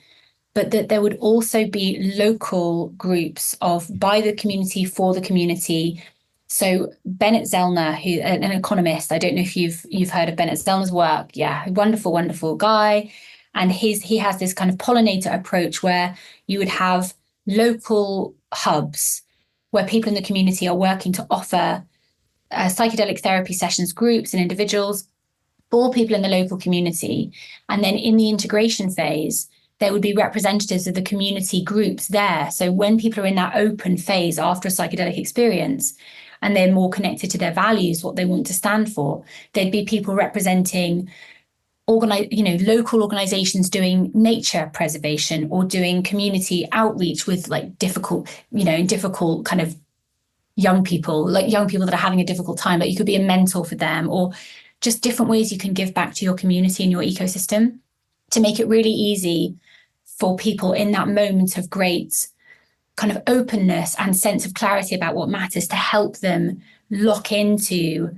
but that there would also be local groups by the community, for the community. So Bennett Zellner, who an economist, I don't know if you've heard of Bennett Zellner's work. Yeah, wonderful, wonderful guy. And he has this kind of pollinator approach where you would have local hubs where people in the community are working to offer psychedelic therapy sessions, groups and individuals for people in the local community. And then in the integration phase, there would be representatives of the community groups there. So when people are in that open phase after a psychedelic experience, and they're more connected to their values, what they want to stand for, there'd be people representing local organizations doing nature preservation or doing community outreach with difficult kind of young people that are having a difficult time. Like you could be a mentor for them, or just different ways you can give back to your community and your ecosystem to make it really easy for people in that moment of great kind of openness and sense of clarity about what matters to help them lock into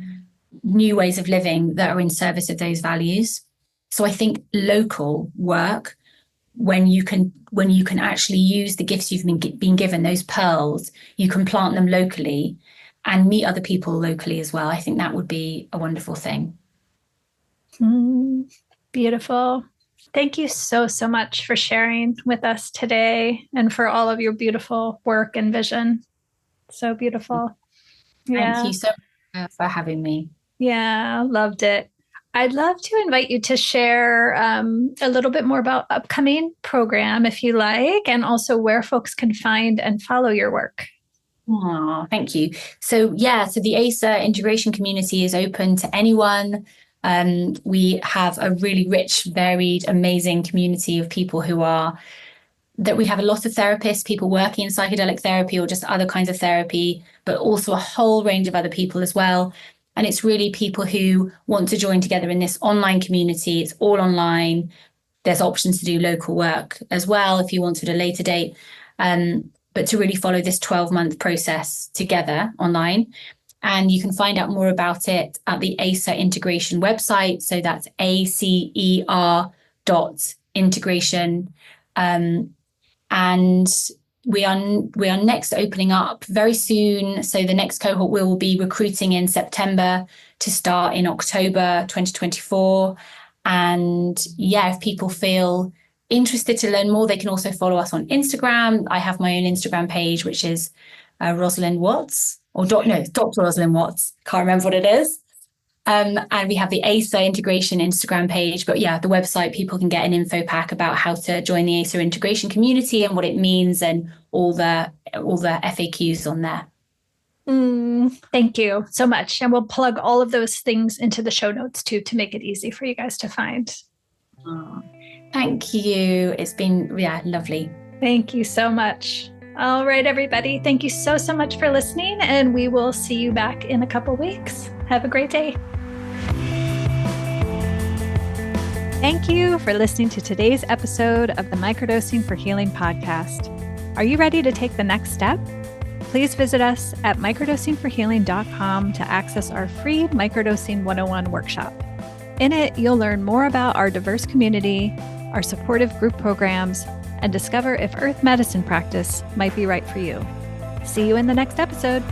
new ways of living that are in service of those values. So I think local work, when you can actually use the gifts you've been given, those pearls, you can plant them locally and meet other people locally as well. I think that would be a wonderful thing. Beautiful. Thank you so much for sharing with us today and for all of your beautiful work and vision. So beautiful. Thank you so much for having me. Yeah, loved it. I'd love to invite you to share a little bit more about upcoming program, if you like, and also where folks can find and follow your work. Oh, thank you. So the ACER Integration Community is open to anyone. We have a really rich, varied, amazing community of people that we have a lot of therapists, people working in psychedelic therapy or just other kinds of therapy, but also a whole range of other people as well. And it's really people who want to join together in this online community. It's all online. There's options to do local work as well if you wanted a later date, but to really follow this 12-month process together online. And you can find out more about it at the ACER Integration website. So that's ACER.integration. And we are next opening up very soon. So the next cohort will be recruiting in September to start in October 2024. And if people feel interested to learn more, they can also follow us on Instagram. I have my own Instagram page, which is Rosalind Watts, Dr. Rosalind Watts. Can't remember what it is. And we have the ASA Integration Instagram page. But yeah, the website, people can get an info pack about how to join the ACER Integration Community and what it means, and all the FAQs on there. Thank you so much. And we'll plug all of those things into the show notes too, to make it easy for you guys to find. Thank you. It's been, lovely. Thank you so much. All right, everybody. Thank you so much for listening, and we will see you back in a couple weeks. Have a great day. Thank you for listening to today's episode of the Microdosing for Healing podcast. Are you ready to take the next step? Please visit us at microdosingforhealing.com to access our free Microdosing 101 workshop. In it, you'll learn more about our diverse community, our supportive group programs, and discover if earth medicine practice might be right for you. See you in the next episode.